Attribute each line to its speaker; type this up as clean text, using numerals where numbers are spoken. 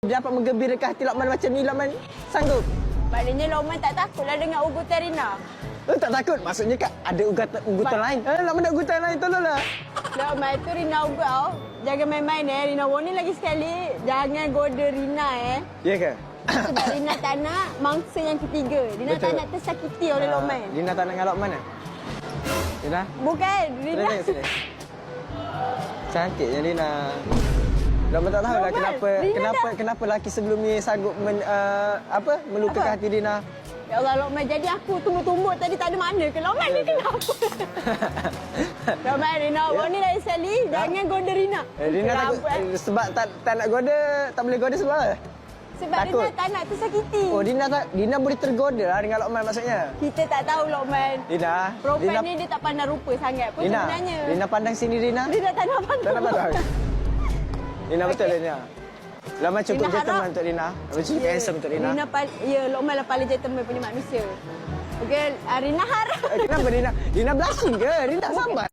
Speaker 1: dapat menggembirakan hati Lokman macam ni, Lokman sanggup?
Speaker 2: Maknanya Lokman tak takutlah dengan ugutan Rina.
Speaker 1: Tak takut? Maksudnya kan ada ugutan lain. Lokman ada ugutan lain, tolonglah.
Speaker 2: Lokman tu Rina ugut tau. Jangan main-main Rina warning lagi sekali. Jangan goda Rina
Speaker 1: Ya ke?
Speaker 2: Sebab Rina tak nak mangsa yang ketiga. Rina
Speaker 1: Betul.
Speaker 2: tak nak tersakiti oleh Lokman.
Speaker 1: Rina tak nak dengan Lokman ke? Rina?
Speaker 2: Bukan, Rina.
Speaker 1: Tengok sini. Cantiknya Rina. Lokman tak tahu lah
Speaker 2: Lokman,
Speaker 1: kenapa lelaki sebelum ni sanggup melukakan hati Rina.
Speaker 2: Ya Allah Lokman, jadi aku tumbuk-tumbuk tadi tak ada makna ke? Lokman ni kenapa? Lokman, Rina warning lagi sekali. Jangan goda Rina.
Speaker 1: Rina takut sebab tak nak goda, tak boleh goda sebab apa?
Speaker 2: Sebab
Speaker 1: takut.
Speaker 2: Rina tak nak tersakiti.
Speaker 1: Oh, Rina boleh tergoda lah dengan Lokman maksudnya.
Speaker 2: Kita tak tahu Lokman.
Speaker 1: Rina.
Speaker 2: Profil ni dia tak pandang rupa sangat pun
Speaker 1: Rina,
Speaker 2: sebenarnya.
Speaker 1: Rina pandang sini Rina.
Speaker 2: Rina tak nak pandang.
Speaker 1: Tak nak pandang. Rina betul Rina. Lokman cukup
Speaker 2: Rina
Speaker 1: gentleman
Speaker 2: harap-
Speaker 1: untuk Rina. Lokman cukup handsome untuk Rina.
Speaker 2: Lokman lah paling gentleman punya manusia. Okey, Rina harap.
Speaker 1: Kenapa Rina? Rina blushing ke? Rina tak sabar.